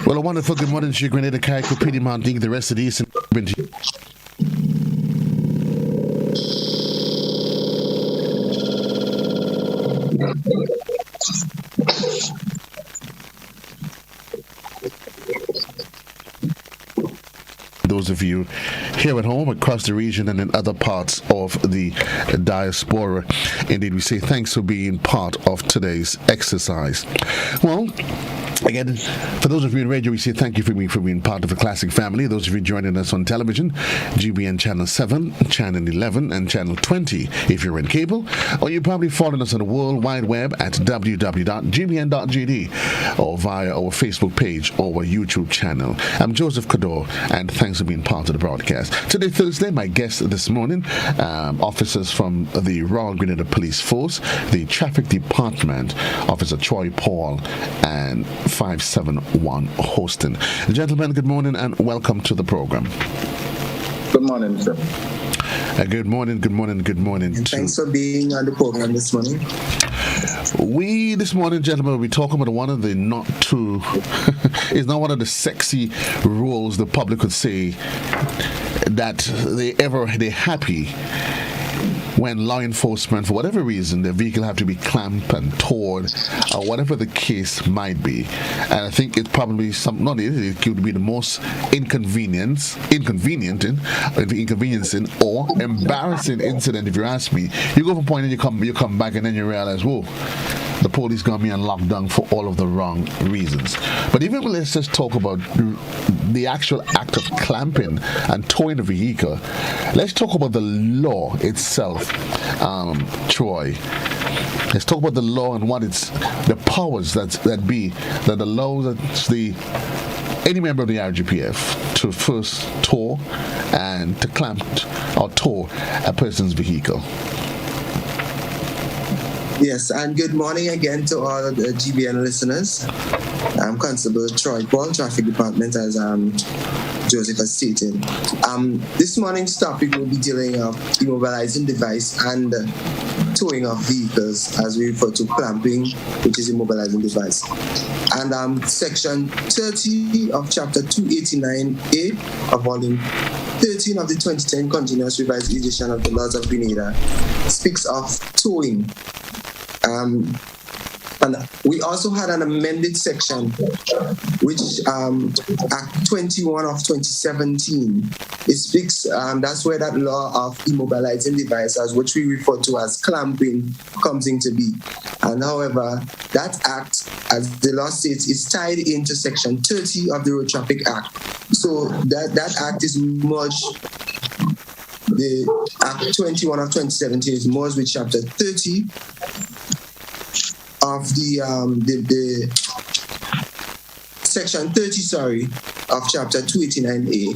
Well, a wonderful good morning to you, Grenada, Carriacou, Petite Mountain, the rest of the Eastern. Those of you here at home, across the region, and in other parts of the diaspora. Indeed, we say thanks for being part of today's exercise. Well, again, for those of you in radio, we say thank you for being part of the Classic family. Those of you joining us on television, GBN Channel 7, Channel 11, and Channel 20 if you're in cable, or you're probably following us on the World Wide Web at www.gbn.gd or via our Facebook page or our YouTube channel. I'm Joseph Kador, and thanks for being part of the broadcast. Today, Thursday, my guest this morning, officers from the Royal Grenada Police Force, the Traffic Department, Officer Troy Paul, and 571 hosting. Gentlemen, good morning and welcome to the program. Good morning, sir. Good morning. And thanks for being on the program this morning. This morning, gentlemen, we talk about one of the not too, it's not one of the sexy roles the public would say that they're happy when law enforcement, for whatever reason, their vehicle have to be clamped and towed, or whatever the case might be. And I think it's probably it could be the most inconveniencing or embarrassing incident, if you ask me. You go from a point and you come back and then you realize, whoa, the police got me on lockdown for all of the wrong reasons. But even let's just talk about the actual act of clamping and towing the vehicle. Let's talk about the law itself, Troy. Let's talk about the law and what it's the powers that allows any member of the RGPF to first tow and to clamp or tow a person's vehicle. Yes, and good morning again to all of the GBN listeners. I'm Constable Troy Paul, Traffic Department, as Joseph has stated. This morning's topic will be dealing with immobilizing device and towing of vehicles, as we refer to clamping, which is immobilizing device. And Section 30 of Chapter 289A of Volume 13 of the 2010 Continuous Revised Edition of the Laws of Grenada speaks of towing. And we also had an amended section, which Act 21 of 2017. It speaks, that's where that law of immobilizing devices, which we refer to as clamping, comes into be. And however, that act, as the law states, is tied into Section 30 of the Road Traffic Act. So that act is merged. The Act 21 of 2017 is merged with Chapter 30 of the Section 30, of Chapter 289A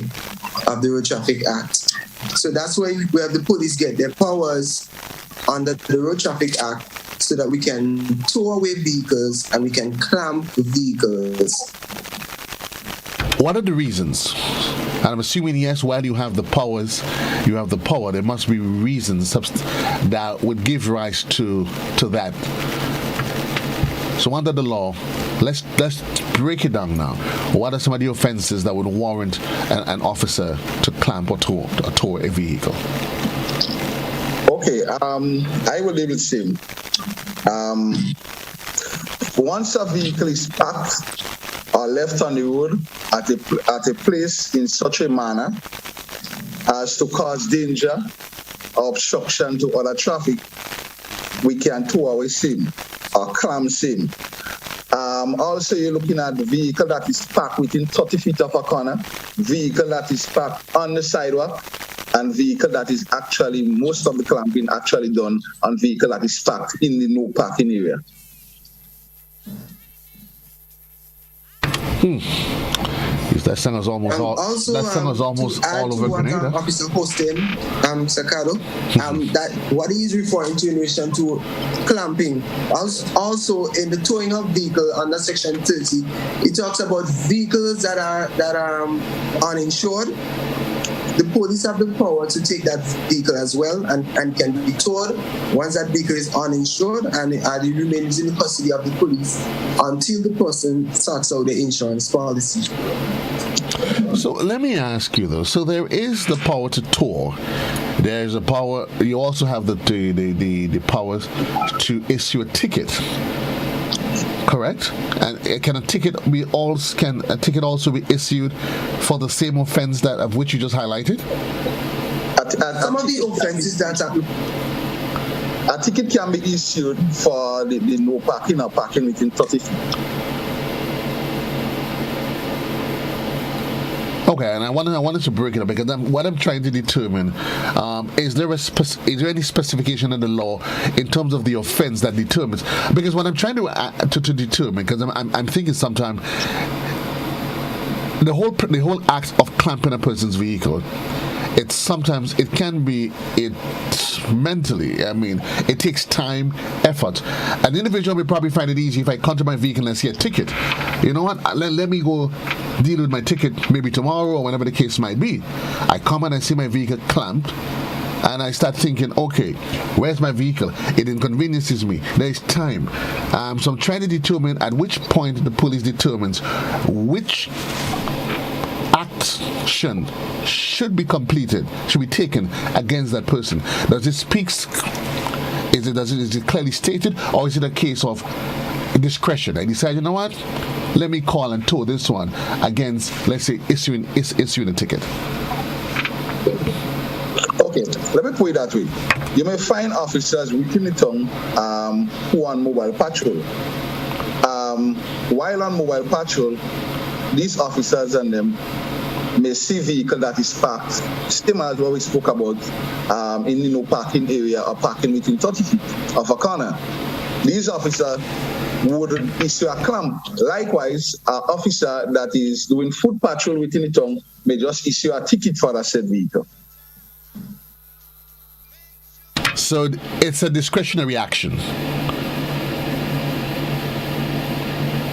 of the Road Traffic Act. So that's where the police get their powers under the Road Traffic Act, so that we can tow away vehicles and we can clamp vehicles. What are the reasons? And I'm assuming, yes, while you have the power, there must be reasons that would give rise to that. So under the law, let's break it down now. What are some of the offenses that would warrant an officer to clamp or tow a vehicle? Okay, I will leave it simple. Once a vehicle is parked or left on the road at a place in such a manner as to cause danger or obstruction to other traffic, we can tow away sim or clamp sim. Also, you're looking at the vehicle that is parked within 30 feet of a corner, vehicle that is parked on the sidewalk, and vehicle that is actually, most of the clamping actually done on vehicle that is parked in the no parking area. That song is almost all. Also, That song is almost to add all to over what Grenada. Officer Hostin, Sakado, that what he is referring to in relation to clamping. Also, in the towing of vehicle under Section 30, it talks about vehicles that are uninsured. The police have the power to take that vehicle as well and can be towed once that vehicle is uninsured and it remains in the custody of the police until the person sorts out the insurance policy. So let me ask you though. So there is the power to tow. There's a power. You also have the powers to issue a ticket. Correct? And can a ticket also be issued for the same offense that of which you just highlighted? Some of the offenses that are... A ticket can be issued for the no parking or parking within 30 feet. Okay, and I wanted to break it up because what I'm trying to determine is there any specification in the law in terms of the offense that determines? Because what I'm trying to determine, because I'm thinking sometimes the whole act of clamping a person's vehicle, it's mentally, I mean, it takes time, effort. An individual will probably find it easy if I come to my vehicle and see a ticket. You know what? Let me go deal with my ticket maybe tomorrow or whenever the case might be. I come and I see my vehicle clamped. And I start thinking, okay, where's my vehicle? It inconveniences me. There's time. So I'm trying to determine at which point the police determines which action should be completed, should be taken against that person. Does it speak? Is it clearly stated, or is it a case of discretion? I decide, you know what? Let me call and tow this one against, let's say, issuing a ticket. Okay, let me put it that way. You may find officers within the town who are on mobile patrol. While on mobile patrol, these officers and them may see vehicle that is parked, same as what we spoke about in no parking area or parking within 30 feet of a corner. These officers would issue a clamp. Likewise, an officer that is doing foot patrol within the town may just issue a ticket for that said vehicle. So it's a discretionary action.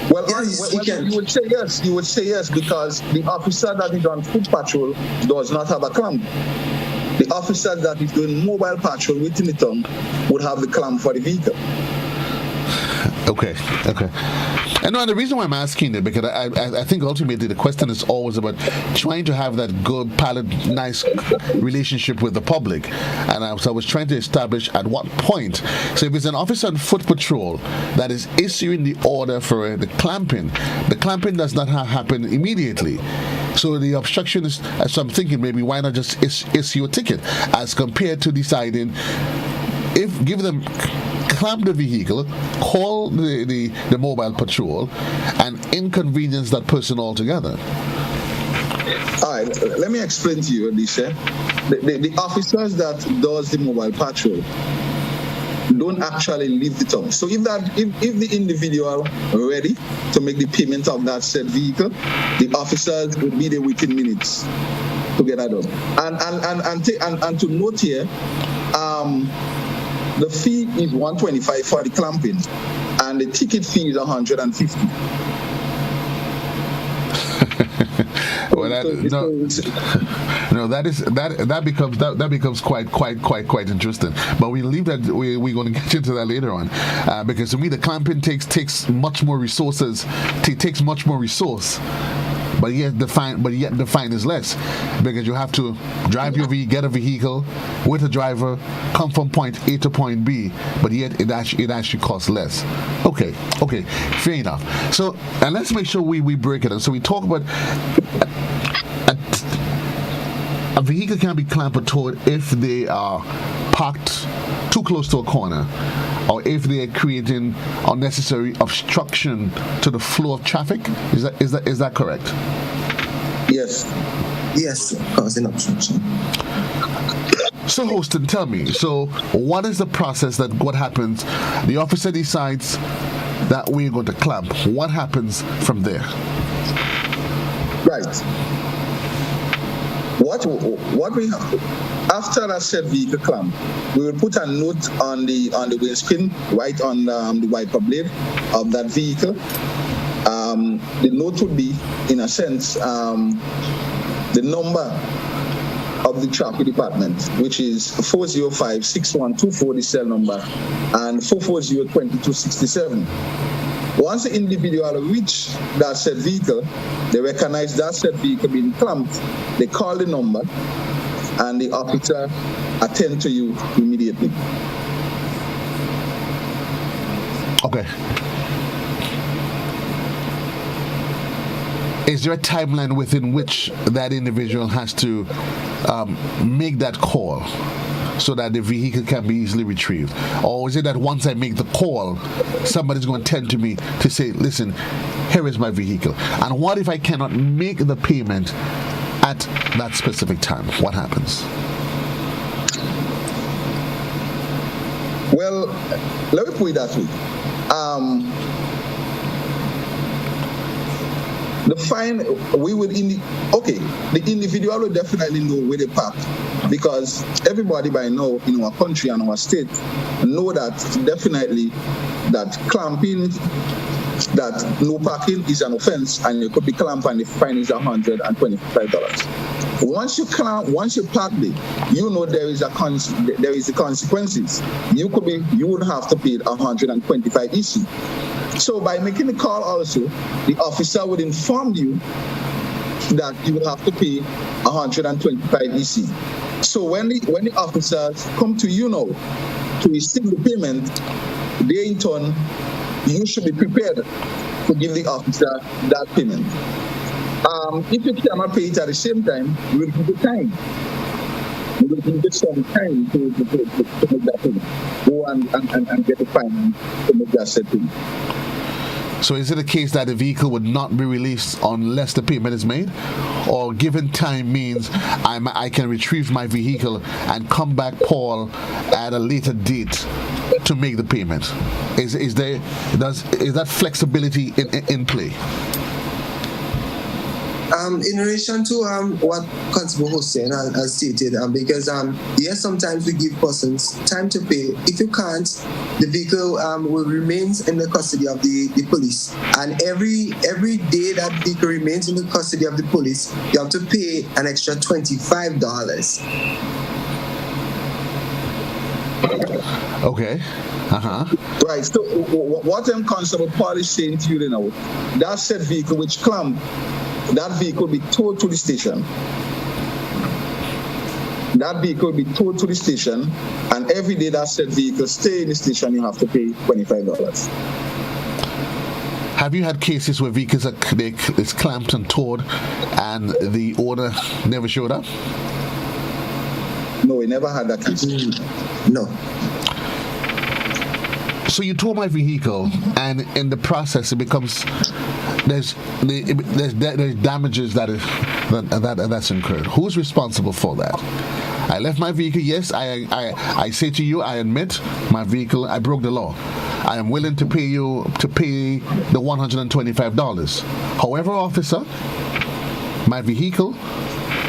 Well, you would say yes. You would say yes because the officer that is on foot patrol does not have a clamp. The officer that is doing mobile patrol within the town would have the clamp for the vehicle. Okay. And no, the reason why I'm asking it, because I think ultimately the question is always about trying to have that good, nice relationship with the public. And so I was trying to establish at what point. So if it's an officer on foot patrol that is issuing the order for the clamping does not happen immediately. So the obstruction is, so I'm thinking maybe why not just issue a ticket as compared to deciding give them clamp the vehicle, call the mobile patrol, and inconvenience that person altogether. All right, let me explain to you, Alicia. The officers that does the mobile patrol don't actually leave the town. So if the individual ready to make the payment of that said vehicle, the officers will be there within minutes to get that done. And to note here, the fee is $125 for the clamping, and the ticket fee is $150. Well, that becomes quite interesting. But we leave that. We're going to get into that later on, because to me the clamping takes much more resources. It takes much more resource. But yet the fine is less because you have to get a vehicle with a driver, come from point A to point B, but yet it actually costs less. Okay, fair enough. So, and let's make sure we break it down. So we talk about a vehicle can be clamped or towed if they are parked too close to a corner, or if they are creating unnecessary obstruction to the flow of traffic. Is that correct? Yes. Yes, causing obstruction. So, Hostin, tell me. So, what is the process? What happens? The officer decides that we're going to clamp. What happens from there? Right. What we have after that said vehicle clamp, we will put a note on the windscreen, right on the wiper blade of that vehicle. The note would be, in a sense, the number of the traffic department, which is 405-6124, the cell number, and 440-2267. Once the individual reach that said vehicle, they recognize that said vehicle being clamped, they call the number, and the officer attend to you immediately. Okay. Is there a timeline within which that individual has to make that call so that the vehicle can be easily retrieved? Or is it that once I make the call, somebody's going to tend to me to say, listen, here is my vehicle. And what if I cannot make the payment at that specific time? What happens? Well, let me put it that way. The fine, the individual will definitely know where they park, because everybody by now in our country and our state know that definitely that clamping, that no parking is an offense, and you could be clamped and the fine is $125. Once you park there, you know there is the consequences. You would have to pay 125 EC. So by making the call also, the officer would inform you that you will have to pay 125 EC. So when the officers come to you now to receive the payment, they in turn, you should be prepared to give the officer that payment. If you cannot pay it at the same time, you will give the time. You will give some time to make that payment. Go and get the fine to make that set payment. So is it a case that the vehicle would not be released unless the payment is made? Or given time means I can retrieve my vehicle and come back, Paul, at a later date to make the payment? Is that flexibility in play? In relation to what Constable Hussein has stated, because yes, sometimes we give persons time to pay. If you can't, the vehicle will remain in the custody of the police, and every day that vehicle remains in the custody of the police, you have to pay an extra $25. Okay. Right. So what Constable Paul is saying to you now, that said vehicle which clamped, that vehicle will be towed to the station. That vehicle will be towed to the station, and every day that said vehicle stay in the station, you have to pay $25. Have you had cases where vehicles it's clamped and towed, and the owner never showed up? No, we never had that case. No. So you tow my vehicle, and in the process, it becomes there's damages that's incurred. Who's responsible for that? I left my vehicle. Yes, I say to you, I admit my vehicle. I broke the law. I am willing to pay the $125. However, officer, my vehicle.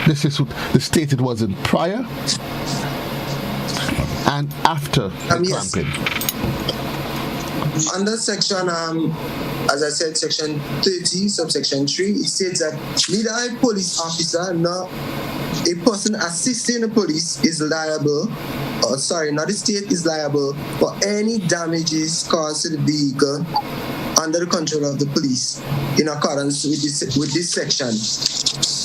This is the state it was in prior and after the clamping. Under section, as I said, section 30, subsection 3, it states that neither a police officer nor a person assisting the police is liable, not the state is liable for any damages caused to the vehicle under the control of the police in accordance with this section.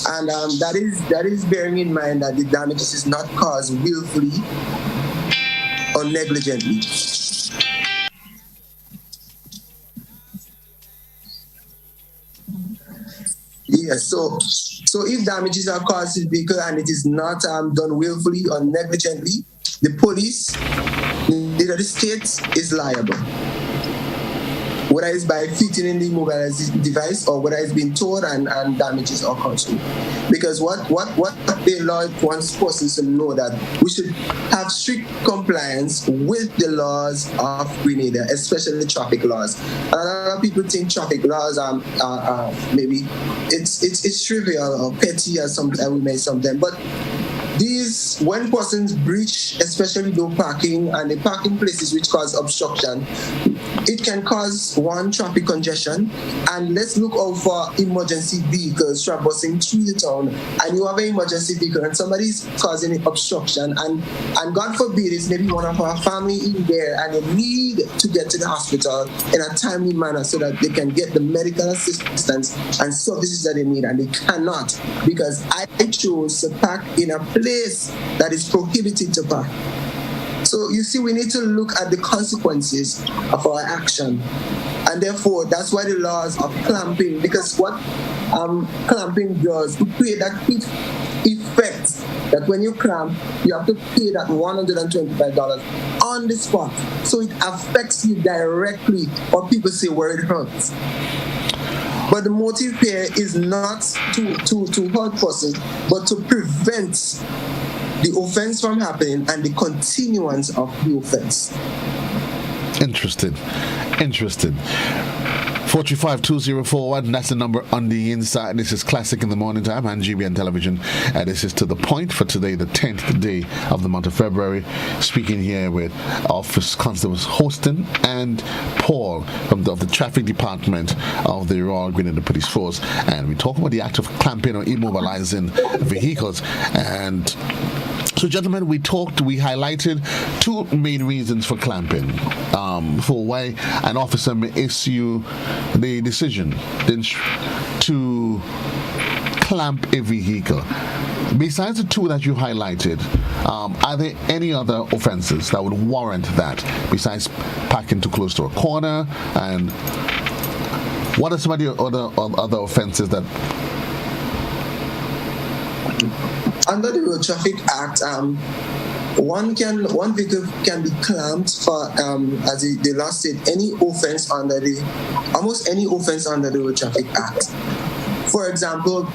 And that is bearing in mind that the damages is not caused willfully or negligently. Yes, so if damages are caused to the vehicle and it is not done willfully or negligently, the police, neither the state is liable. whether it's by fitting in the immobilizing device or whether it's being towed and damages or caused. Because what the law wants persons to know that we should have strict compliance with the laws of Grenada, especially the traffic laws. And a lot of people think traffic laws are maybe it's trivial or petty or something we may something, but these, when persons breach, especially no parking and the parking places which cause obstruction, it can cause traffic congestion. And let's look out for emergency vehicles traversing through the town. And you have an emergency vehicle and somebody's causing an obstruction, and God forbid it's maybe one of our family in there, and they need to get to the hospital in a timely manner so that they can get the medical assistance and services that they need, and they cannot because I chose to park in a place that is prohibited to park. So you see, we need to look at the consequences of our action, and therefore that's why the laws of clamping, because what clamping does, to create that quick effect that when you clamp, you have to pay that $125 on the spot. So it affects you directly, or people say where it hurts. But the motive here is not to hurt person, but to prevent the offense from happening and the continuance of the offense. Interesting. 435-2041, that's the number on the inside. This is Classic in the Morning Time on GBN Television. This is To The Point for today, the 10th day of the month of February. Speaking here with Office Constables Hostin and Paul from the Traffic Department of the Royal Grenada Police Force. And we talk about the act of clamping or immobilizing vehicles. And so, gentlemen, we highlighted two main reasons for clamping, for why an officer may issue the decision to clamp a vehicle. Besides the two that you highlighted, are there any other offenses that would warrant that, besides parking too close to a corner? And what are some of the other offenses that... Under the Road Traffic Act, one vehicle can be clamped for, as the law said, almost any offense under the Road Traffic Act. For example,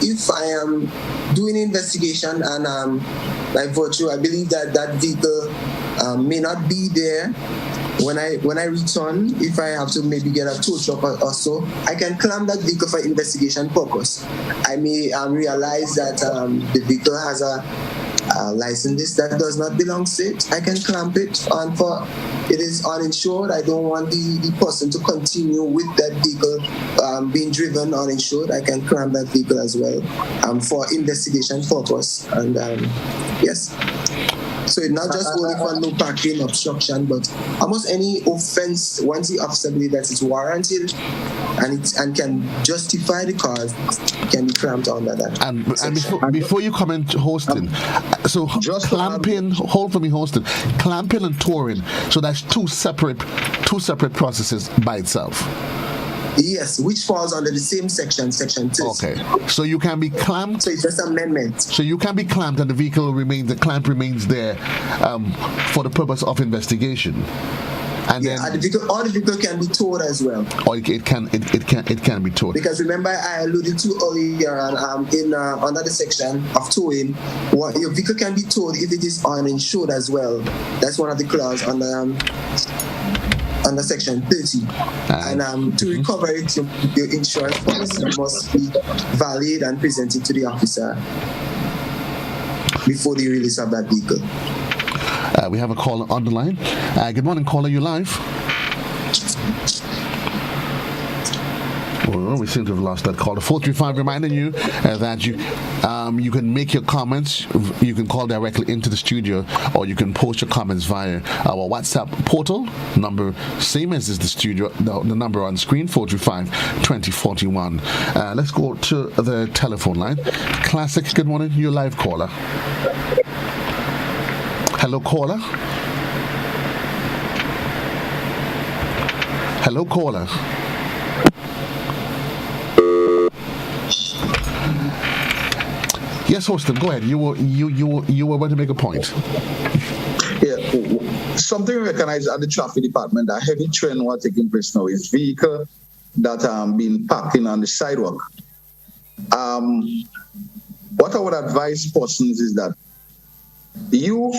if I am doing investigation and by virtue, I believe that vehicle may not be there when I return, if I have to maybe get a tow truck or so, I can clamp that vehicle for investigation purpose. I may realize that the vehicle has a license that does not belong to it. I can clamp it, and for it is uninsured. I don't want the person to continue with that vehicle being driven uninsured. I can clamp that vehicle as well for investigation purpose. And yes. So it's not just only for no parking obstruction, but almost any offense, once the officer believes that it's warranted and can justify the cause, can be clamped under that. And before you comment, Hostin, so just clamping, hold for me, Hostin, clamping and towing, so that's two separate processes by itself. Yes, which falls under the same section 2. Okay, so you can be clamped. So it's just amendment. So you can be clamped, and the clamp remains there for the purpose of investigation. And then the vehicle can be towed as well. Or it can be towed. Because remember, I alluded to earlier in another section of towing, your vehicle can be towed if it is uninsured as well. That's one of the clauses under section 30. And to recover it, your insurance policy must be valid and presented to the officer before the release of that vehicle. We have a caller on the line. Good morning, caller. You live? Well, we seem to have lost that caller. 435 reminding you that you can make your comments. You can call directly into the studio, or you can post your comments via our WhatsApp portal. Number same as is the studio. The number on screen, 435-2041. Let's go to the telephone line. Classic. Good morning. You're live, caller. Hello, caller. Hello, caller. Yes, Hostin, go ahead. You were about to make a point. Something we recognize at the traffic department, a heavy trend what taking place now is vehicle that being parking on the sidewalk. What I would advise persons is that you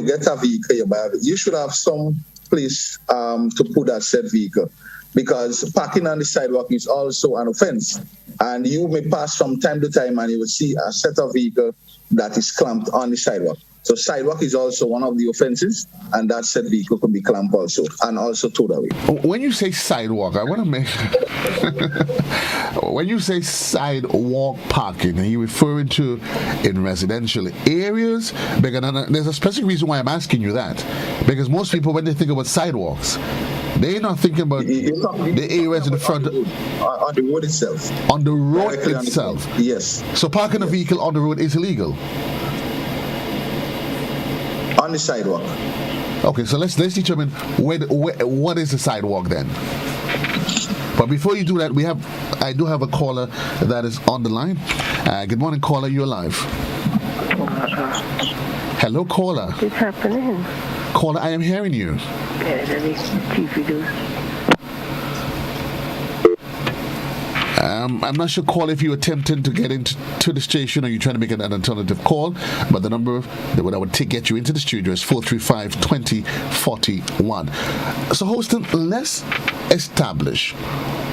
get a vehicle, you should have some place to put that said vehicle, because parking on the sidewalk is also an offense. And you may pass from time to time and you will see a set of vehicle that is clamped on the sidewalk. So sidewalk is also one of the offenses, and that said vehicle could be clamped also, and also towed away. When you say sidewalk, I want to make when you say sidewalk parking, are you referring to in residential areas? Because there's a specific reason why I'm asking you that, because most people, when they think about sidewalks, they're not thinking about the areas in the front. On the road itself. On the road itself. Yes. So parking a vehicle on the road is illegal. On the sidewalk. Okay, so let's determine what is the sidewalk then. But before you do that, I do have a caller that is on the line. Good morning, caller. You're live. Hello, caller. What's happening? Caller, I am hearing you. I'm not sure, caller, if you're attempting to get into the station or you're trying to make an alternative call, but the number that would get you into the studio is 435-2041. So, Hostin, let's establish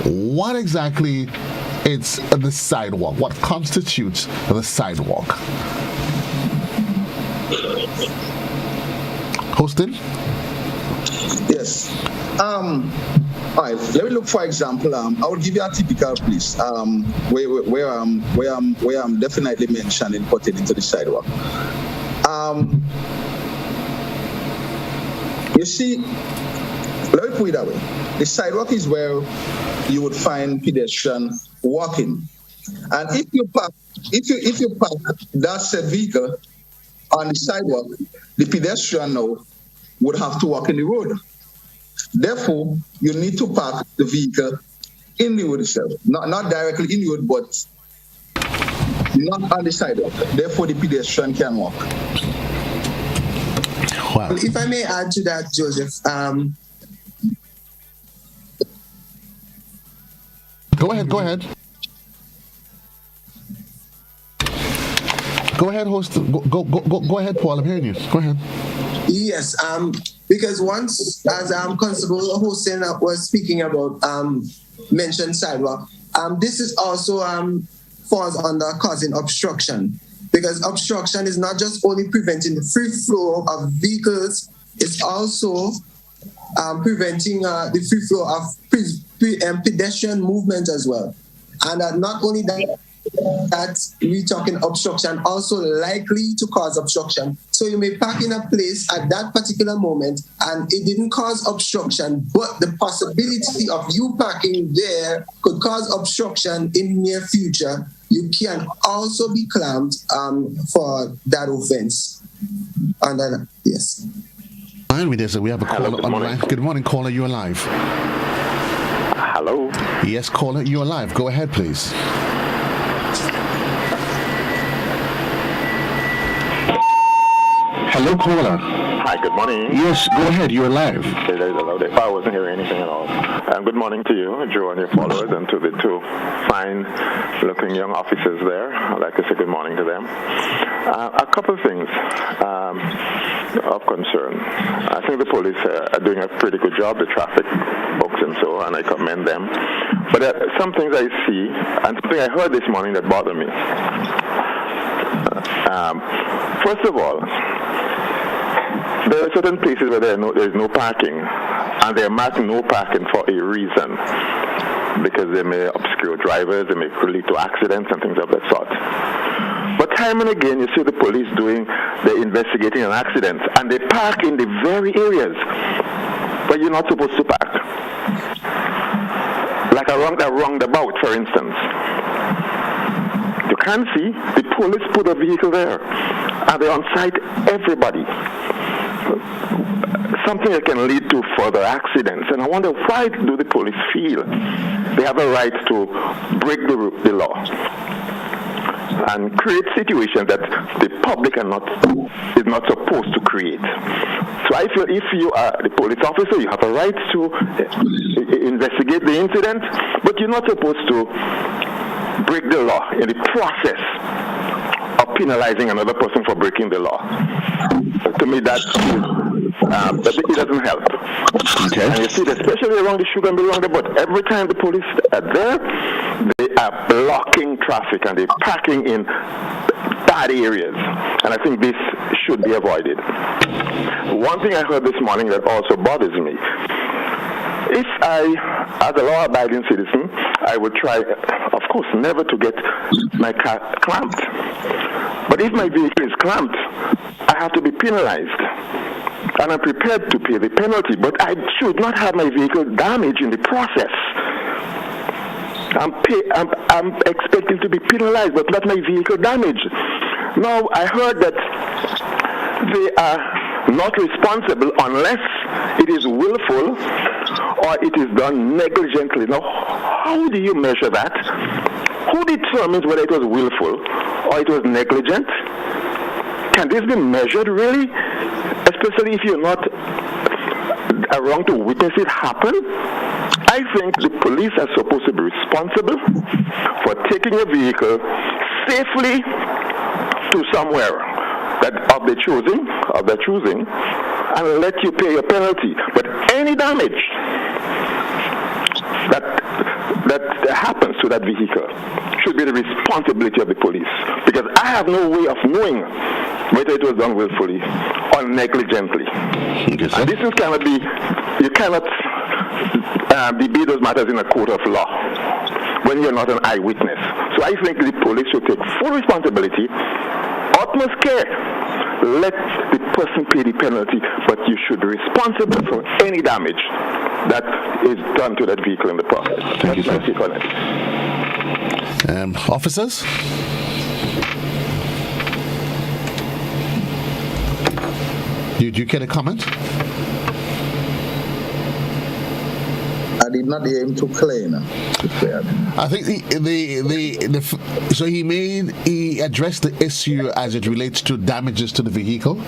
what exactly is the sidewalk. What constitutes the sidewalk? Hostin? Yes. All right. Let me look, for example. I will give you a typical place where I'm definitely mentioning putting into the sidewalk. You see, let me put it that way. The sidewalk is where you would find pedestrian walking, and if you park that said vehicle on the sidewalk, the pedestrian now would have to walk in the road. Therefore, you need to park the vehicle in the road itself, not directly in the road, but not on the sidewalk. Therefore, the pedestrian can walk. Wow. If I may add to that, Joseph. Go ahead. Go ahead, host. Go ahead, Paul. I'm hearing you. Go ahead. Yes, because once, as Constable Hostin was speaking about, mentioned sidewalk, this is also falls under causing obstruction, because obstruction is not just only preventing the free flow of vehicles, it's also preventing the free flow of pedestrian movement as well. And not only that we're talking obstruction, also likely to cause obstruction. So you may park in a place at that particular moment and it didn't cause obstruction, but the possibility of you parking there could cause obstruction in near future. You can also be clamped for that offense. And then, yes. We have a caller on the line. Good morning, caller. You're live. Hello. Yes, caller. You're live. Go ahead, please. Hello, caller. Hi, good morning. Yes, go ahead. You're live. I wasn't hearing anything at all. Good morning to you, Joe, and your followers, and to the two fine-looking young officers there. I'd like to say good morning to them. A couple of things of concern. I think the police are doing a pretty good job, the traffic folks and so, and I commend them. But some things I see, and something I heard this morning that bothered me. First of all, there are certain places where there is no parking, and they're marked no parking for a reason, because they may obscure drivers, they may lead to accidents and things of that sort. But time and again, you see the police they're investigating an accident, and they park in the very areas where you're not supposed to park. Like a roundabout, for instance. You can see the police put a vehicle there, and they on-site everybody. Something that can lead to further accidents. And I wonder, why do the police feel they have a right to break the law? and create situations that the public is not supposed to create. So I feel if you are the police officer, you have a right to investigate the incident, but you're not supposed to break the law in the process of penalizing another person for breaking the law. To me, that it doesn't help. Okay. And you see it especially around the sugar mill roundabout. Every time the police are there, they are blocking traffic and they're packing in bad areas. And I think this should be avoided. One thing I heard this morning that also bothers me. If I, as a law-abiding citizen, I would try, of course, never to get my car clamped. But if my vehicle is clamped, I have to be penalized. And I'm prepared to pay the penalty, but I should not have my vehicle damaged in the process. I'm expected to be penalized, but not my vehicle damaged. Now, I heard that they are not responsible unless it is willful or it is done negligently. Now, how do you measure that? Who determines whether it was willful or it was negligent? Can this be measured really? Especially if you're not around to witness it happen? I think the police are supposed to be responsible for taking a vehicle safely to somewhere that of their choosing, and let you pay your penalty. But any damage that happens to that vehicle should be the responsibility of the police, because I have no way of knowing whether it was done willfully or negligently. Yes, and this is you cannot debate those matters in a court of law when you're not an eyewitness. So I think the police should take full responsibility, utmost care. Let the person pay the penalty, but you should be responsible for any damage that is done to that vehicle in the process. Thank you, sir. That's my take on it. Officers? Do you care to comment? I did not hear him too clear. I think so he addressed the issue as it relates to damages to the vehicle,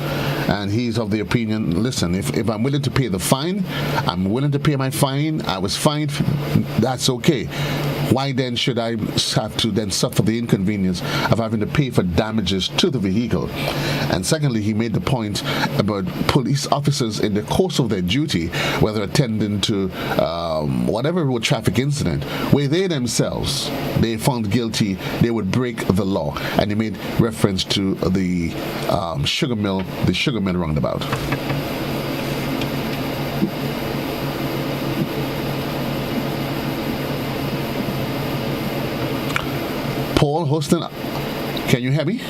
and he's of the opinion, listen, if I'm willing to pay the fine, I'm willing to pay my fine. I was fined, that's okay. Why then should I have to then suffer the inconvenience of having to pay for damages to the vehicle? And secondly, he made the point about police officers in the course of their duty, whether attending to whatever road traffic incident, where they themselves, they found guilty, they would break the law. And he made reference to the sugar mill roundabout. Paul Hostin, can you hear me?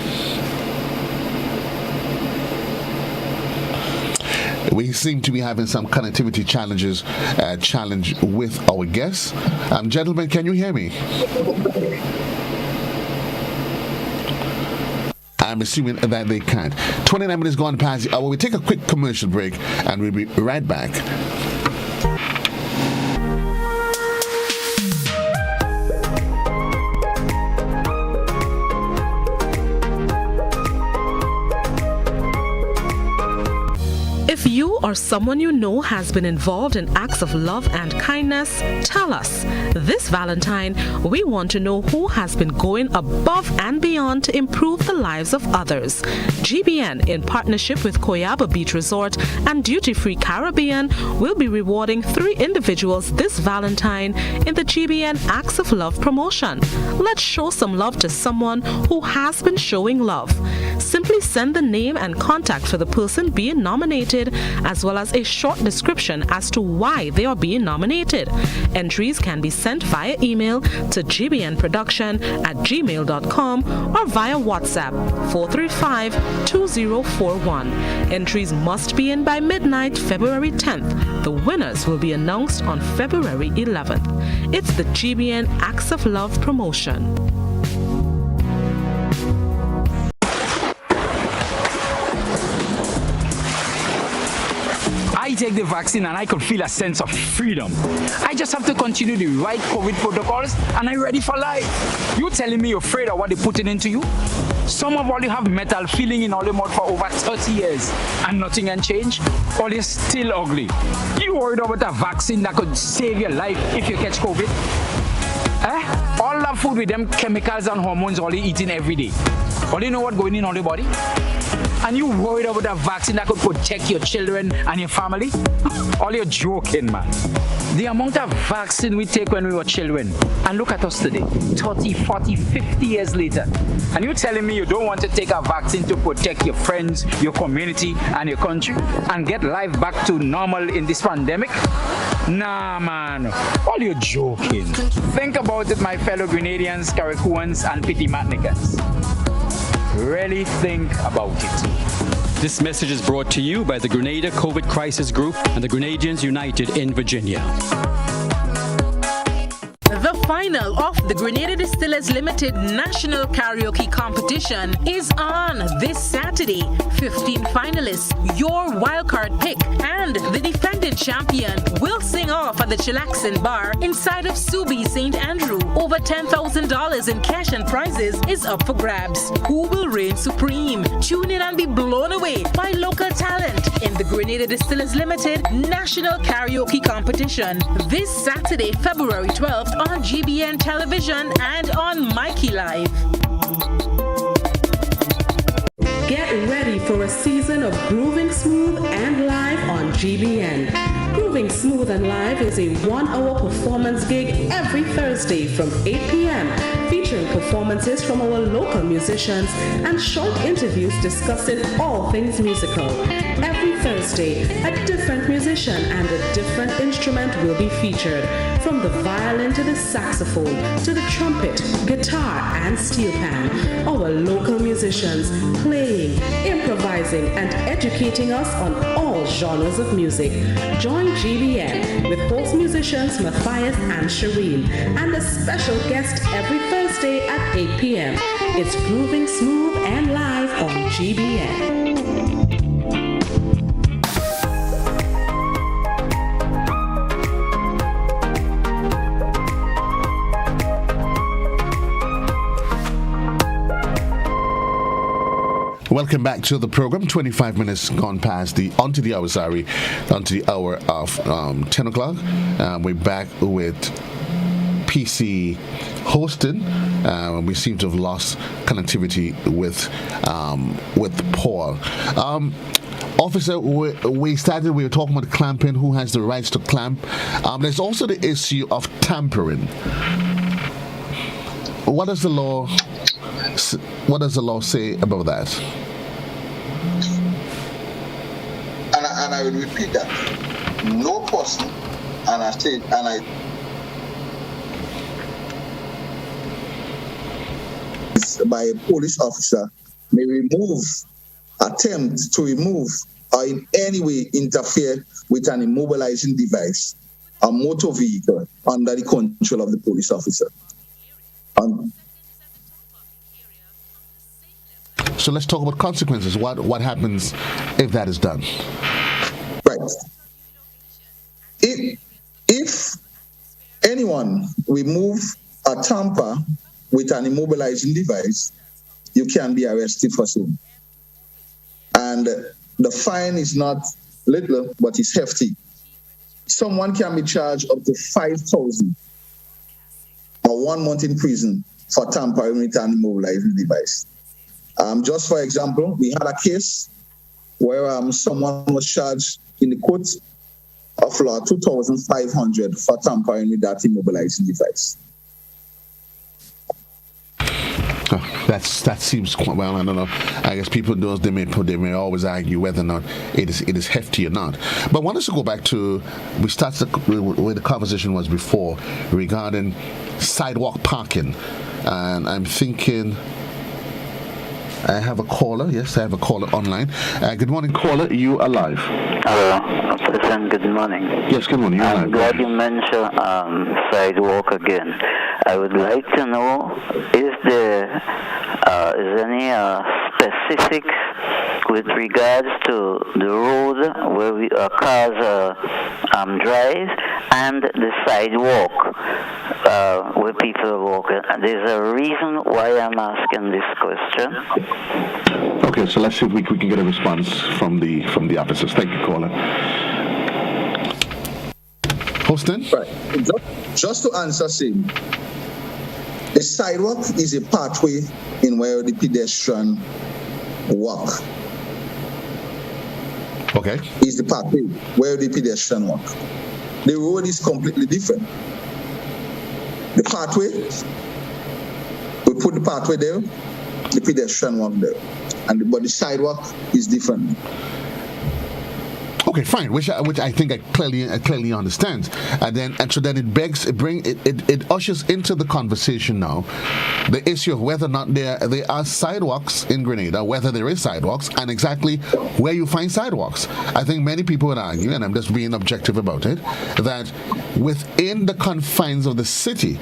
We seem to be having some connectivity challenge with our guests. Gentlemen, can you hear me? I'm assuming that they can't. 29 minutes gone past. We'll take a quick commercial break and we'll be right back. If you or someone you know has been involved in acts of love and kindness, tell us. This Valentine, we want to know who has been going above and beyond to improve the lives of others. GBN, in partnership with Coyaba Beach Resort and Duty Free Caribbean, will be rewarding 3 individuals this Valentine in the GBN Acts of Love promotion. Let's show some love to someone who has been showing love. Simply send the name and contact for the person being nominated, as well as a short description as to why they are being nominated. Entries can be sent via email to gbnproduction@gmail.com or via WhatsApp 435-2041. Entries must be in by midnight, February 10th. The winners will be announced on February 11th. It's the GBN Acts of Love promotion. I take the vaccine and I could feel a sense of freedom. I just have to continue the right COVID protocols and I'm ready for life. You telling me you're afraid of what they're putting into you? Some of all you have metal feeling in all your mouth for over 30 years and nothing can change, or you're still ugly. You worried about a vaccine that could save your life if you catch COVID? All that food with them chemicals and hormones all you eating every day. All you know what going in on your body? And you worried about a vaccine that could protect your children and your family? All you're joking, man. The amount of vaccine we take when we were children, and look at us today, 30, 40, 50 years later. And you telling me you don't want to take a vaccine to protect your friends, your community, and your country, and get life back to normal in this pandemic? Nah, man. All you're joking. Think about it, my fellow Grenadians, Carriacouans, and Petit Matnicans. Really think about it. This message is brought to you by the Grenada COVID Crisis Group and the Grenadians United in Virginia. The final of the Grenada Distillers Limited National Karaoke Competition is on this Saturday. 15 finalists, your wildcard pick, and the defending champion will sing off at the Chillaxin Bar inside of Subi St. Andrew. Over $10,000 in cash and prizes is up for grabs. Who will reign supreme? Tune in and be blown away by local talent in the Grenada Distillers Limited National Karaoke Competition this Saturday, February 12th on GBN Television and on Mikey Live. Get ready for a season of Grooving Smooth and Live on GBN. Grooving Smooth and Live is a 1-hour performance gig every Thursday from 8 p.m. featuring performances from our local musicians and short interviews discussing all things musical. Every Thursday, a different musician and a different instrument will be featured, from the violin to the saxophone to the trumpet, guitar, and steel pan. Our local musicians playing, improvising, and educating us on all genres of music. Join GBN with host musicians Matthias and Shireen and a special guest every Thursday at 8 p.m. It's Grooving Smooth and Live on GBN. Welcome back to the program. 25 minutes gone past onto the hour of 10 o'clock. We're back with PC hosting. We seem to have lost connectivity with Paul. Officer, we were talking about clamping, who has the rights to clamp. There's also the issue of tampering. What does the law say about that? And I will repeat that. No person, by a police officer may attempt to remove or in any way interfere with an immobilizing device, a motor vehicle, under the control of the police officer. So let's talk about consequences. What happens if that is done? Right. If anyone remove a tamper with an immobilizing device, you can be arrested for so. And the fine is not little, but it's hefty. Someone can be charged up to $5,000 or 1 month in prison for tampering with an immobilizing device. Just for example, we had a case where someone was charged in the court of law $2,500 for tampering with that immobilizing device. That seems quite well. I don't know. I guess people they may always argue whether or not it is hefty or not. But I want us to go back to we started where the conversation was before regarding sidewalk parking, and I'm thinking. I have a caller. Yes, I have a caller online. Good morning, caller. You are live. Hello, President. Good morning. Yes, good morning. I'm glad you mentioned sidewalk again. I would like to know: is there any specifics with regards to the road where cars drive and the sidewalk where people are walking. There's a reason why I'm asking this question. Okay, so let's see if we can get a response from the officers. Thank you, caller. Hostin? Right. Just to answer, Sim, the sidewalk is a pathway in where the pedestrian walk. Okay. Is the pathway where the pedestrian walk. The road is completely different. The pathway, we put the pathway there, the pedestrian walk there, but the sidewalk is different. Okay, fine. Which I think I clearly understand, and so then it ushers into the conversation now, the issue of whether or not there are sidewalks in Grenada, whether there is sidewalks, and exactly where you find sidewalks. I think many people would argue, and I'm just being objective about it, that within the confines of the city,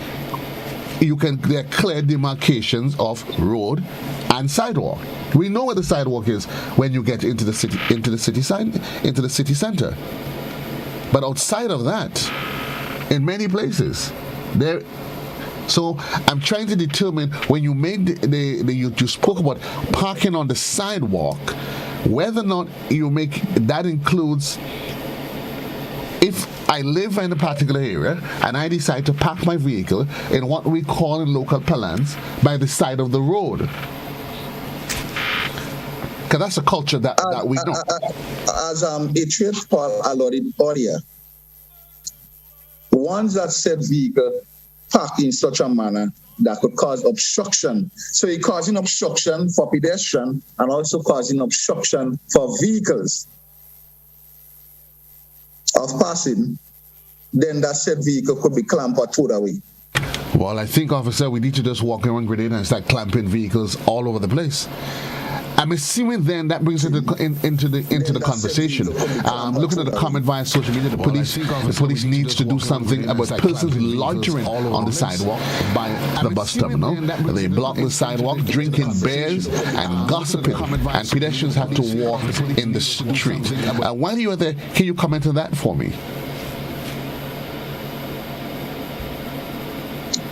there are clear demarcations of road and sidewalk. We know where the sidewalk is when you get into the city center. But outside of that, in many places, there. So I'm trying to determine when you made you spoke about parking on the sidewalk, whether or not you make that includes. If I live in a particular area and I decide to park my vehicle in what we call in local parlance by the side of the road. Because that's a culture that we know. As Atriot Paul alluded earlier, ones that said vehicle park in such a manner that could cause obstruction. So you're causing obstruction for pedestrians and also causing obstruction for vehicles of passing, then that said vehicle could be clamped or towed away. Well, I think, officer, we need to just walk around Grenada and start clamping vehicles all over the place. I'm assuming then that brings it into the conversation. Looking at the comment via social media, the police needs to do something about persons loitering on the sidewalk by the bus terminal. They block the sidewalk, drinking beers and gossiping, and pedestrians have to walk in the street. While you are there, can you comment on that for me?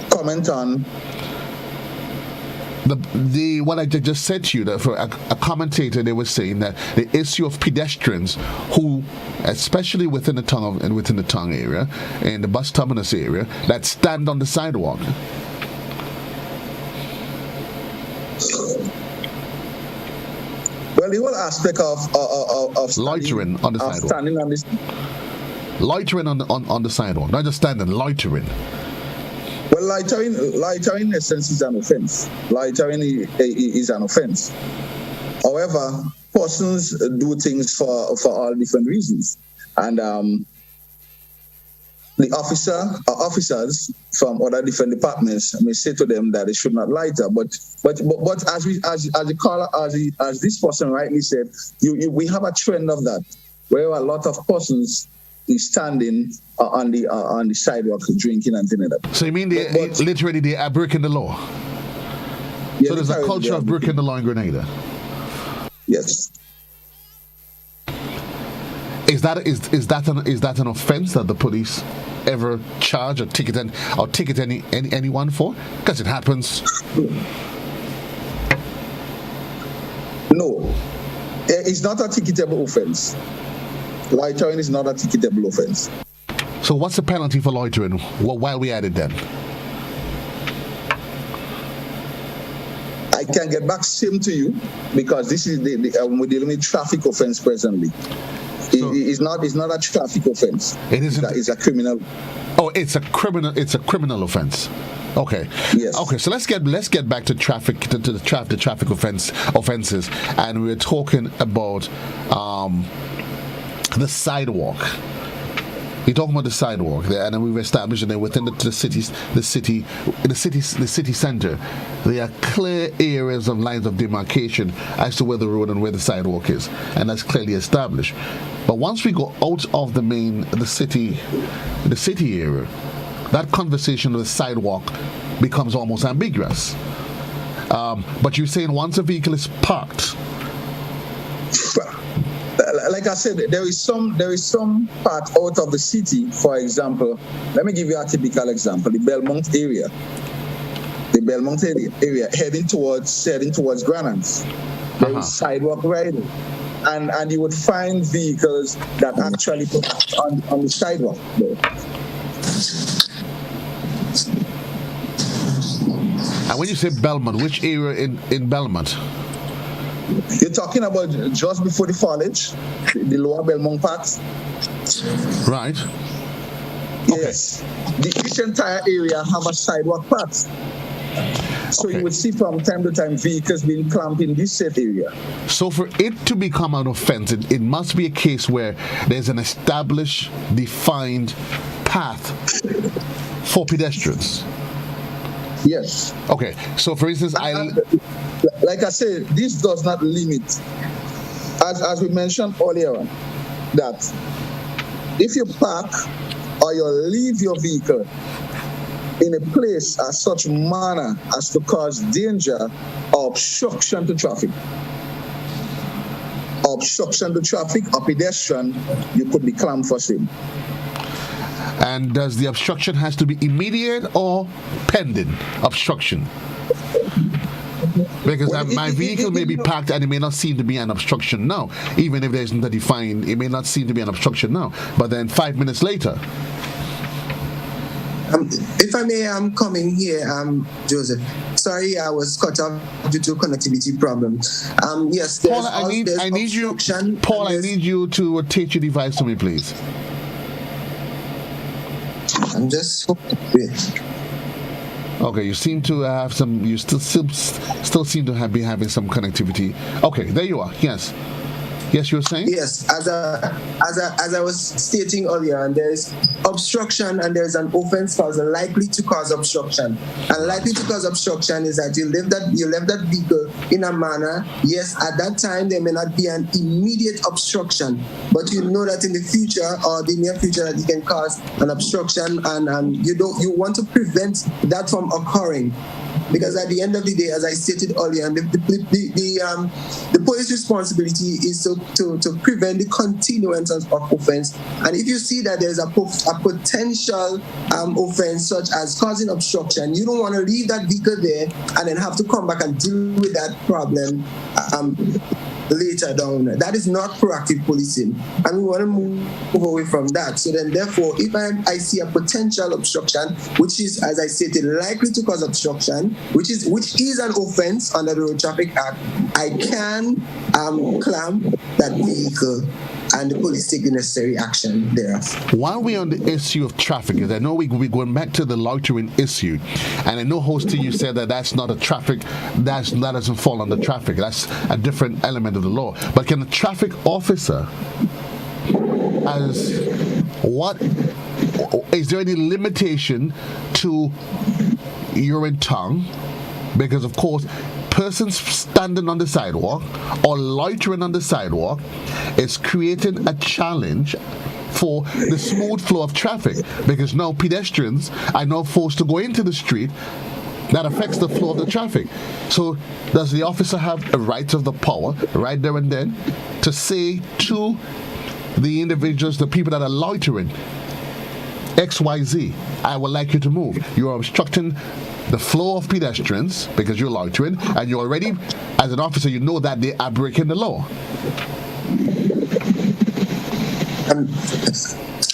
Comment on the what I just said to you, that for a commentator, they were saying that the issue of pedestrians who, especially within the tongue area, in the bus terminus area, that stand on the sidewalk. Well, the whole aspect of loitering on the sidewalk. Standing on this. Loitering on the sidewalk, not just standing, loitering. Well, loitering in essence is an offense. Loitering is an offense. However, persons do things for all different reasons, and the officers from other different departments may say to them that they should not loiter. But as this person rightly said, we have a trend of that, where a lot of persons is standing on the sidewalk drinking and things like that. So you mean they are breaking the law? Yeah, so there's a culture of breaking the law in Grenada? Yes. Is that an offense that the police ever charge or ticket anyone for? Because it happens. No, it's not a ticketable offense. Loitering is not a ticketable offense. So what's the penalty for loitering while we at it then? I can get back same to you because this is we're dealing with traffic offense presently. So it's not a traffic offense. It isn't. It's a criminal. Oh, it's a criminal offense. Okay. Yes. Okay. So let's get back to traffic to the traffic offenses, and we're talking about the sidewalk. You're talking about the sidewalk there, and then we've established that within the city center, there are clear areas of lines of demarcation as to where the road and where the sidewalk is, and that's clearly established. But once we go out of the city area, that conversation of the sidewalk becomes almost ambiguous. But you're saying once a vehicle is parked. Like I said, there is some part out of the city. For example, let me give you a typical example: the Belmont area. The Belmont area heading towards Granans. There is sidewalk riding, and you would find vehicles that actually put on the sidewalk. And when you say Belmont, which area in Belmont? You're talking about just before the foliage, the lower Belmont part. Right. Yes. This entire area have a sidewalk part. So you would see from time to time vehicles being clamped in this said area. So for it to become an offense, it must be a case where there's an established, defined path for pedestrians. Yes. Okay. So for instance, like I said, this does not limit, as we mentioned earlier on, that if you park or you leave your vehicle in a place as such manner as to cause danger or obstruction to traffic, or pedestrian, you could be clamped for sin. And does the obstruction has to be immediate or pending obstruction? Because my vehicle may be parked and it may not seem to be an obstruction now. Even if there isn't a defined, it may not seem to be an obstruction now. But then 5 minutes later. If I may, I'm coming here, Joseph. Sorry, I was cut off due to connectivity problems. Yes, Paul, I need you. Paul, I need you to take your device to me, please. I'm just. Okay, you seem to have some. You still seem to be having some connectivity. Okay, there you are. Yes. Yes, you were saying? Yes, as I was stating earlier, and there's obstruction and there's an offense cause likely to cause obstruction. And likely to cause obstruction is that you left that vehicle in a manner, yes, at that time there may not be an immediate obstruction, but you know that in the future or the near future that you can cause an obstruction, and you want to prevent that from occurring. Because at the end of the day, as I stated earlier, the police responsibility is to prevent the continuance of offense. And if you see that there's a potential offense, such as causing obstruction, you don't want to leave that vehicle there and then have to come back and deal with that problem later down. That is not proactive policing, and we want to move away from that. So then, therefore, if I see a potential obstruction, which is, as I stated, likely to cause obstruction, which is an offense under the Road Traffic Act, I can clamp that vehicle, and the police take the necessary action thereafter. While we're on the issue of traffic, because I know we're going back to the loitering issue, and I know, Hosty, you said that's not a traffic, that doesn't fall under traffic. That's a different element of the law. But can a traffic officer, is there any limitation to urine tongue? Because, of course, persons standing on the sidewalk or loitering on the sidewalk is creating a challenge for the smooth flow of traffic, because now pedestrians are now forced to go into the street. That affects the flow of the traffic. So does the officer have a right of the power right there and then to say to the individuals, the people that are loitering, XYZ, I would like you to move. You are obstructing the flow of pedestrians because you're loitering, and you already, as an officer, you know that they are breaking the law.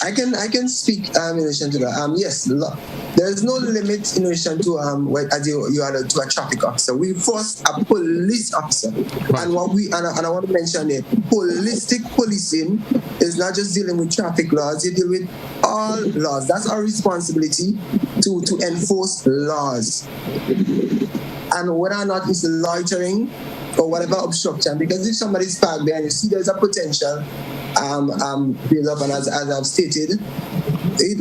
I can speak in relation to that. Yes, there is no limit in relation to as you are to a traffic officer. We force a police officer, right. And I want to mention it. Holistic policing is not just dealing with traffic laws. You deal with all laws. That's our responsibility to enforce laws. And whether or not it's loitering or whatever obstruction, because if somebody's parked there and you see there's a potential build up, and as I've stated,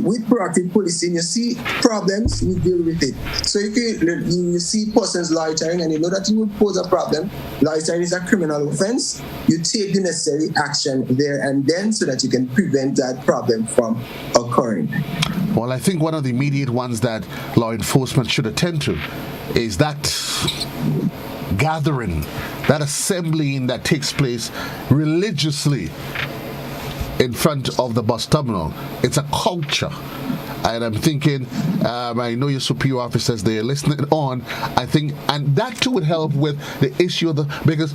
with proactive policing, you see problems, you deal with it. So if you see persons loitering and you know that you would pose a problem, loitering is a criminal offense, you take the necessary action there and then so that you can prevent that problem from occurring. Well, I think one of the immediate ones that law enforcement should attend to is that gathering, that assembling that takes place religiously in front of the bus terminal. It's a culture. And I'm thinking, I know your superior officers, they're listening on. I think, and that too would help with the issue of because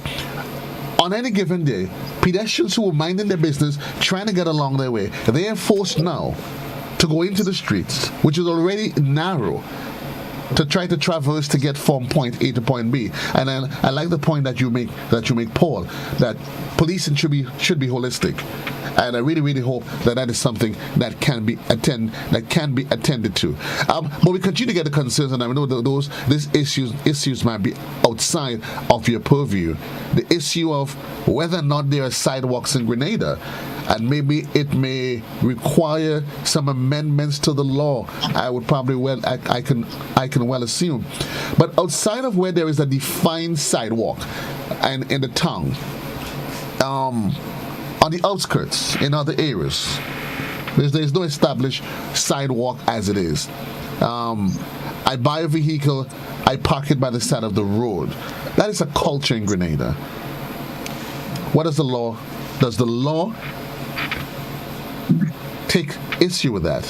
on any given day, pedestrians who are minding their business, trying to get along their way, they are forced now to go into the streets, which is already narrow, to try to traverse to get from point A to point B. And then I like the point that you make, Paul, that policing should be holistic. And I really, really hope that is something that can be attended to. But we continue to get the concerns, and I know that these issues might be outside of your purview. The issue of whether or not there are sidewalks in Grenada, and maybe it may require some amendments to the law. I would probably I can well assume. But outside of where there is a defined sidewalk, and in the town, on the outskirts, in other areas, there's no established sidewalk as it is. I buy a vehicle, I park it by the side of the road. That is a culture in Grenada. What is the law? Does the law take issue with that?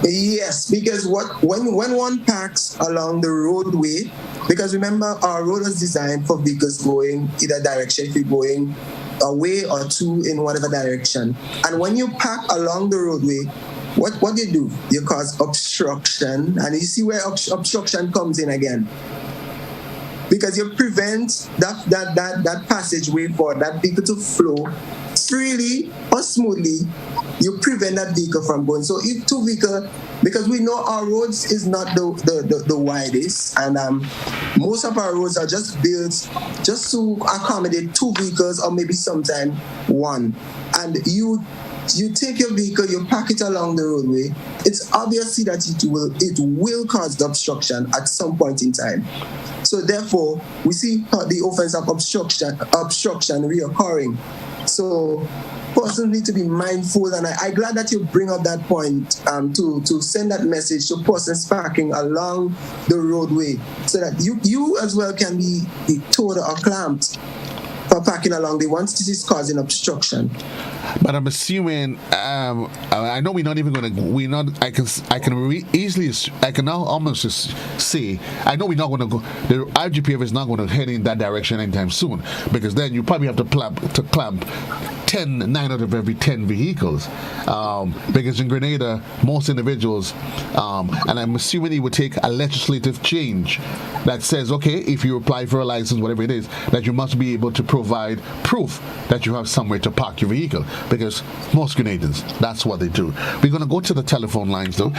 Yes, because when one parks along the roadway, because remember our road was designed for vehicles going either direction, if you're going away or to in whatever direction. And when you park along the roadway, what you do? You cause obstruction, and you see where obstruction comes in again. Because you prevent that passageway for that vehicle to flow freely or smoothly. You prevent that vehicle from going. So if two vehicles, because we know our roads is not the widest, and most of our roads are just built just to accommodate two vehicles or maybe sometimes one. And you take your vehicle, you park it along the roadway, it's obviously that it will cause the obstruction at some point in time. So therefore, we see the offense of obstruction reoccurring. So persons need to be mindful, and I'm glad that you bring up that point to send that message to persons parking along the roadway, so that you as well can be towed or clamped for parking along the once this is causing obstruction. But I'm assuming, I know we're not even going to. I can now almost just say, I know we're not going to go. The IGPF is not going to head in that direction anytime soon, because then you probably have to clamp 9 out of every 10 vehicles, because in Grenada, most individuals, and I'm assuming it would take a legislative change that says, okay, if you apply for a license, whatever it is, that you must be able to provide proof that you have somewhere to park your vehicle, because most Grenadians, that's what they do. We're going to go to the telephone lines, though.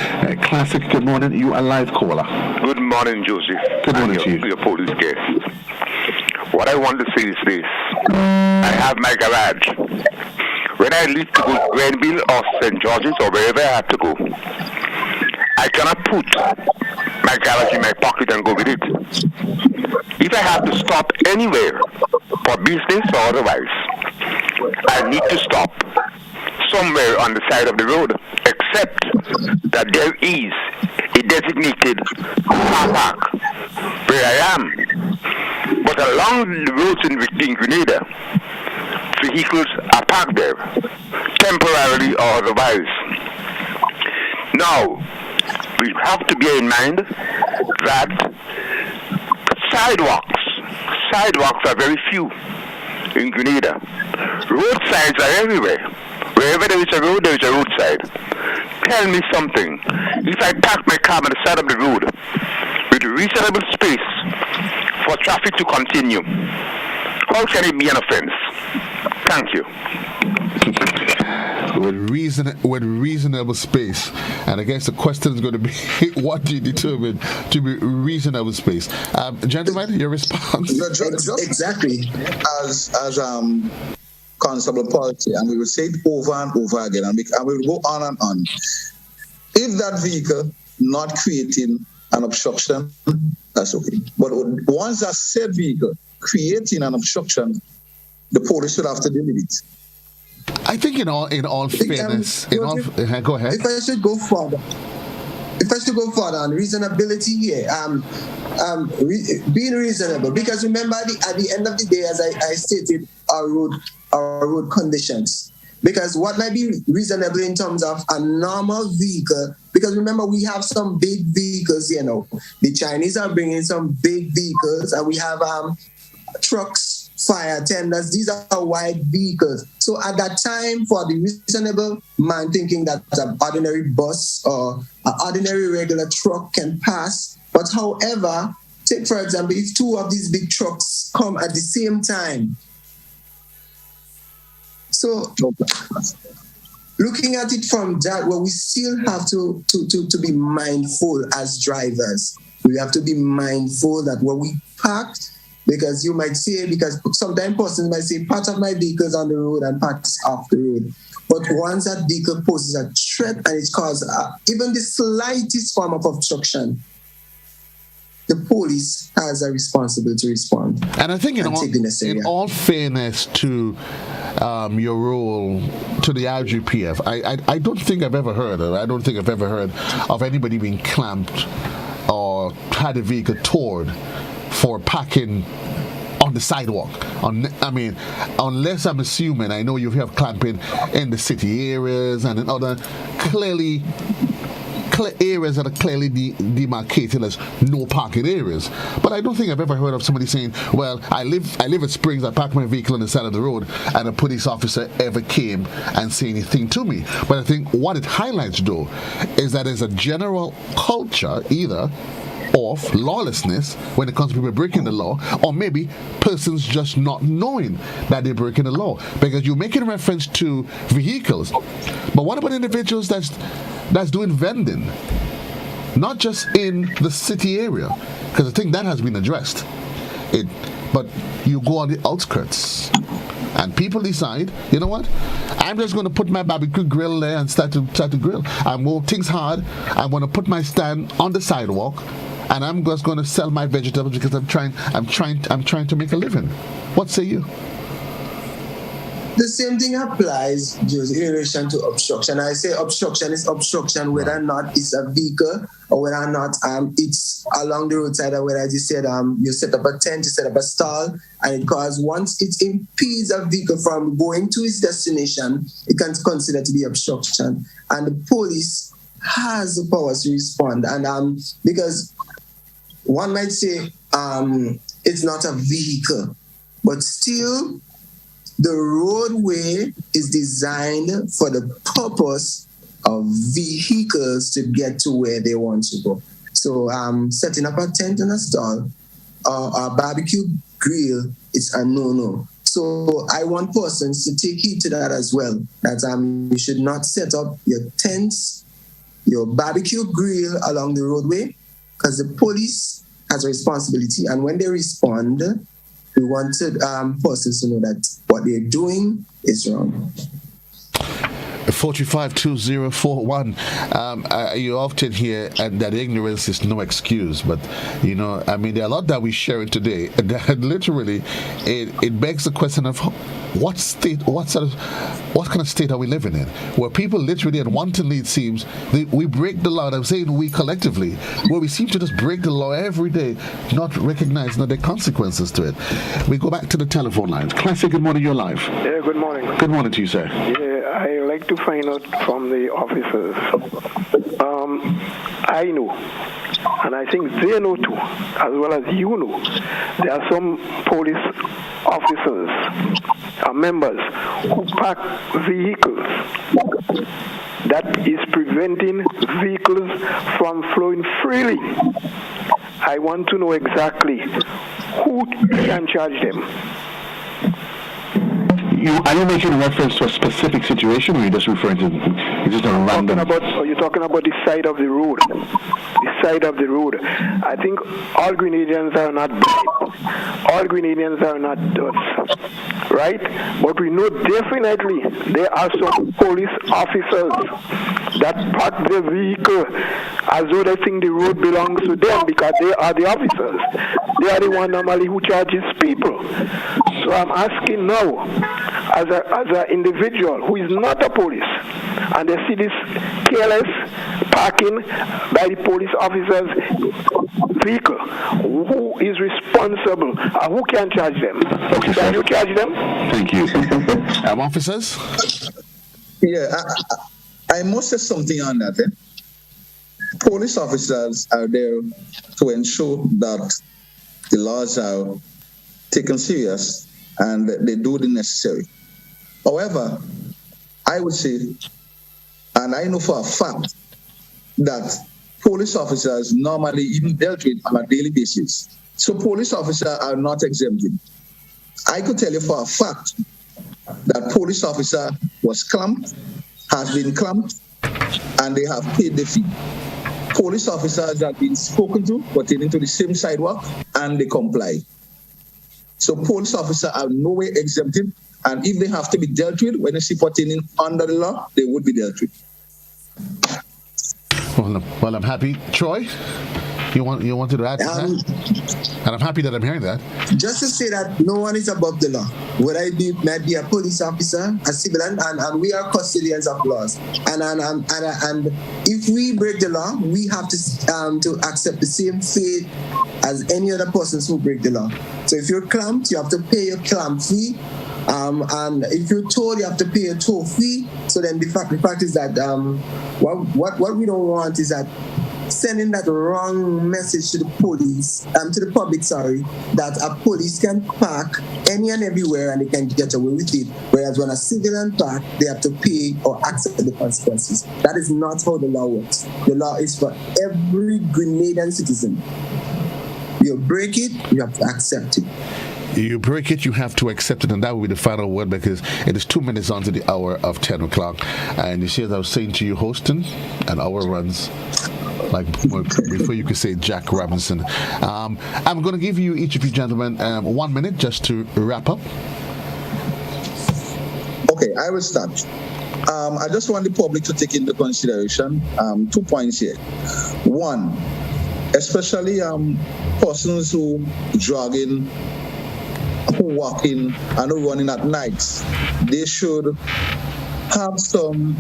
Classic, good morning. You a live caller. Good morning, Joseph. Good morning to you. Your police guest. What I want to say is this. I have my garage. When I leave to go to Grenville or St. George's or wherever I have to go, I cannot put my garage in my pocket and go with it. If I have to stop anywhere for business or otherwise, I need to stop somewhere on the side of the road, except that there is a designated car park where I am. But along the roads in Grenada, vehicles are parked there, temporarily or otherwise. Now, we have to bear in mind that sidewalks are very few in Grenada. Roadsides are everywhere. Wherever there is a road, there is a roadside. Tell me something. If I park my car on the side of the road with reasonable space for traffic to continue, how can it be an offense? Thank you. With reasonable space, and I guess the question is going to be, what do you determine to be reasonable space? Gentlemen, your response? Exactly. As Constable Paul said, and we will say it over and over again, and we will go on and on. If that vehicle not creating an obstruction, that's okay. But once that said vehicle creating an obstruction, the police should have to deal with it. I think in all fairness, go ahead. If I should go further, if I should go further on reasonability here, being reasonable, because remember at the end of the day, as I stated, our road conditions. Because what might be reasonable in terms of a normal vehicle, because remember we have some big vehicles, the Chinese are bringing some big vehicles, and we have trucks, fire tenders. These are wide vehicles. So at that time, for the reasonable man thinking that an ordinary bus or an ordinary regular truck can pass, but however, take for example, if two of these big trucks come at the same time. So looking at it from that, well, we still have to be mindful as drivers. We have to be mindful that when we park, because you might say, because sometimes persons might say part of my vehicle is on the road and part is off the road. But once that vehicle poses a threat and it causes even the slightest form of obstruction, the police has a responsibility to respond. And I think in all fairness to your role to the IGPF, I don't think I've ever heard of anybody being clamped or had a vehicle towed for parking on the sidewalk. Unless I'm assuming, I know you have clamping in the city areas and in other areas that are clearly demarcated as no parking areas. But I don't think I've ever heard of somebody saying, well, I live at Springs, I park my vehicle on the side of the road, and a police officer ever came and said anything to me. But I think what it highlights, though, is that there's a general culture either of lawlessness when it comes to people breaking the law, or maybe persons just not knowing that they're breaking the law. Because you're making reference to vehicles, but what about individuals that's doing vending, not just in the city area? Because I think that has been addressed. But you go on the outskirts, and people decide, you know what? I'm just going to put my barbecue grill there and start to grill. I'm going things hard. I'm going to put my stand on the sidewalk, and I'm just going to sell my vegetables because I'm trying to make a living. What say you? The same thing applies, Jose, in relation to obstruction. I say obstruction is obstruction whether or not it's a vehicle or whether or not it's along the roadside, or whether, as you said, you set up a tent, you set up a stall, and once it impedes a vehicle from going to its destination, it can consider to be obstruction. And the police has the power to respond. And because one might say it's not a vehicle, but still, the roadway is designed for the purpose of vehicles to get to where they want to go. So setting up a tent and a stall or a barbecue grill is a no-no. So I want persons to take heed to that as well, that you should not set up your tents, your barbecue grill along the roadway, because the police has a responsibility. And when they respond, we wanted persons to know that what they're doing is wrong. 452041. You often hear that ignorance is no excuse, but there are a lot that we share today that literally it begs the question of what kind of state are we living in, where people literally and wantonly, it seems, we break the law. I'm saying we collectively, where we seem to just break the law every day, not recognizing the consequences to it. We go back to the telephone lines. Classic, good morning, you're live. Yeah, good morning. Good morning to you, sir. Yeah, I like to find out from the officers. I know, and I think they know too, as well as you know, there are some police officers, members who park vehicles that is preventing vehicles from flowing freely. I want to know exactly who can charge them. Are you making reference to a specific situation, or are you just referring to just a random? You're talking about the side of the road. The side of the road. I think all Grenadians are not bad. All Grenadians are not dust, right? But we know definitely there are some police officers that park their vehicle as though they think the road belongs to them because they are the officers. They are the one normally who charges people. So I'm asking now, as an individual who is not a police, and they see this careless parking by the police officers' vehicle, who is responsible? Who can charge them? Can you charge them? Thank you. Officers? Yeah, I must say something on that. Police officers are there to ensure that the laws are taken serious and they do the necessary. However, I would say, and I know for a fact, that police officers normally even dealt with on a daily basis. So police officers are not exempted. I could tell you for a fact that police officer was clamped, has been clamped, and they have paid the fee. Police officers have been spoken to, pertaining to the same sidewalk, and they comply. So police officers are no way exempted, and if they have to be dealt with when they see pertaining under the law, they would be dealt with. Well, I'm happy. Troy, you wanted to add to that? And I'm happy that I'm hearing that. Just to say that no one is above the law. Whether it might be a police officer, a civilian, and we are custodians of laws. And if we break the law, we have to accept the same fate as any other persons who break the law. So if you're clamped, you have to pay your clamp fee. And if you're towed, you have to pay a tow fee. So then the fact is that what we don't want is that sending that wrong message to the police, to the public, that a police can park any and everywhere and they can get away with it. Whereas when a civilian park, they have to pay or accept the consequences. That is not how the law works. The law is for every Grenadian citizen. You break it, you have to accept it. You break it, you have to accept it, and that will be the final word, because it is 2 minutes on to the hour of 10 o'clock. And you see, as I was saying to you, Hostin, an hour runs like before you could say Jack Robinson. I'm going to give you, each of you gentlemen, 1 minute just to wrap up. Okay, I will start. I just want the public to take into consideration 2 points here. One, especially persons who jogging, who walking, and who running at night, they should have some,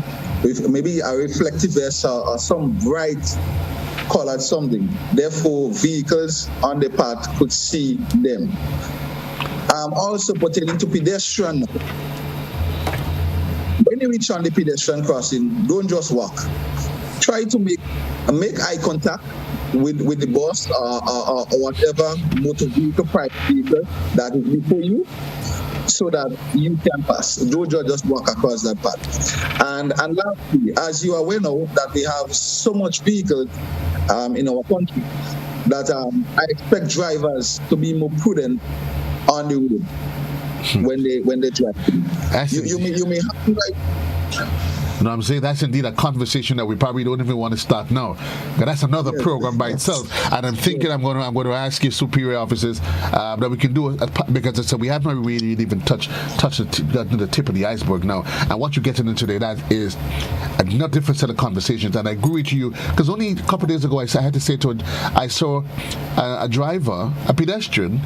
maybe a reflective vest or some bright colored something. Therefore, vehicles on the path could see them. Also pertaining to pedestrian. When you reach on the pedestrian crossing, don't just walk. Try to make eye contact with the bus or whatever motor vehicle, private vehicle that is before you, so that you can pass. Don't just walk across that path. And lastly, as you are aware now that we have so much vehicles in our country, that I expect drivers to be more prudent on the road when they drive. You may have to You know what I'm saying? That's indeed a conversation that we probably don't even want to start now. But that's another program by itself. And I'm thinking I'm going to ask you, superior officers, that we can do it, because I said we haven't really even touched the tip of the iceberg now. And what you're getting into today, that is a different set of conversations. And I agree with you, because only a couple of days ago I had to say to it, I saw a driver, a pedestrian.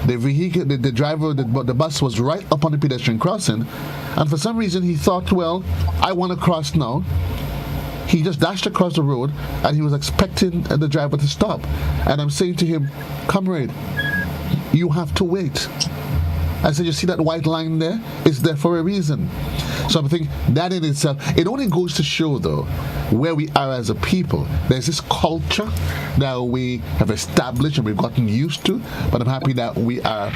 The vehicle, the driver, the bus was right up on the pedestrian crossing, and for some reason he thought, well, I want to cross now. He just dashed across the road, and he was expecting the driver to stop. And I'm saying to him, comrade, you have to wait. I said, you see that white line there? It's there for a reason. So I'm thinking that in itself, it only goes to show, though, where we are as a people. There's this culture that we have established and we've gotten used to, but I'm happy that we are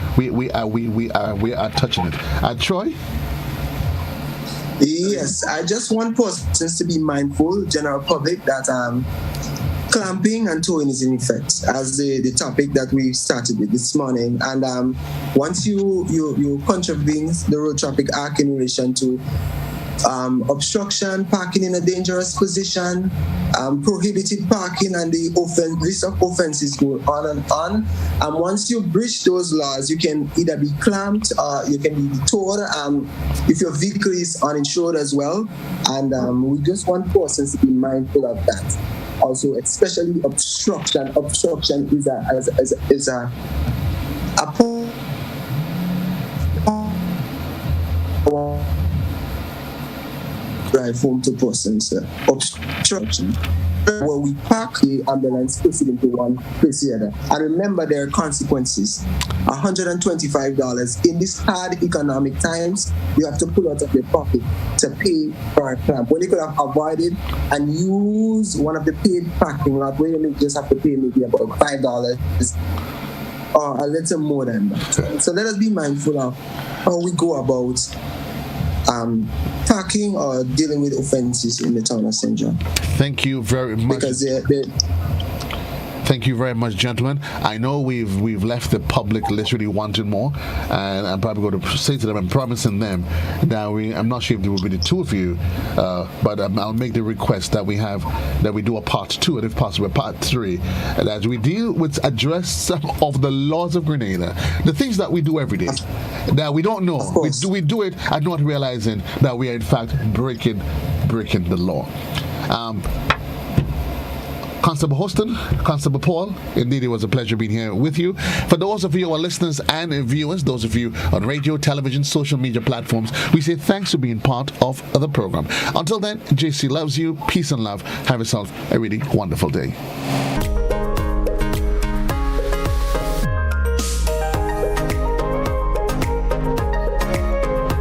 touching it. Troy? Yes, I just want persons to be mindful, general public, that clamping and towing is in effect as the topic that we started with this morning. And once you contravene the Road Traffic Act in relation to obstruction, parking in a dangerous position, prohibited parking, and the list of offenses go on and on. And once you breach those laws, you can either be clamped or you can be towed if your vehicle is uninsured as well. And we just want persons to be mindful of that. Also, especially obstruction. Obstruction is a drive home to persons obstruction. Where we park the ambulance, proceeding to one place the other. And remember, there are consequences. $125 in this hard economic times, you have to pull out of your pocket to pay for a clamp. When you could have avoided and use one of the paid parking lot where you just have to pay maybe about $5 or a little more than that. So let us be mindful of how we go about parking or dealing with offenses in the town of St. John. Thank you very much. Because Thank you very much, gentlemen. I know we've left the public literally wanting more, and I'm probably going to say to them, I'm promising them that I'm not sure if there will be the two of you, but I'll make the request that we do a part 2, and if possible, a part 3, and as we deal with address some of the laws of Grenada, the things that we do every day that we don't know. We do it and not realizing that we are in fact breaking the law. Constable Houston, Constable Paul, indeed it was a pleasure being here with you. For those of you who are listeners and viewers, those of you on radio, television, social media platforms, we say thanks for being part of the program. Until then, JC loves you. Peace and love. Have yourself a really wonderful day.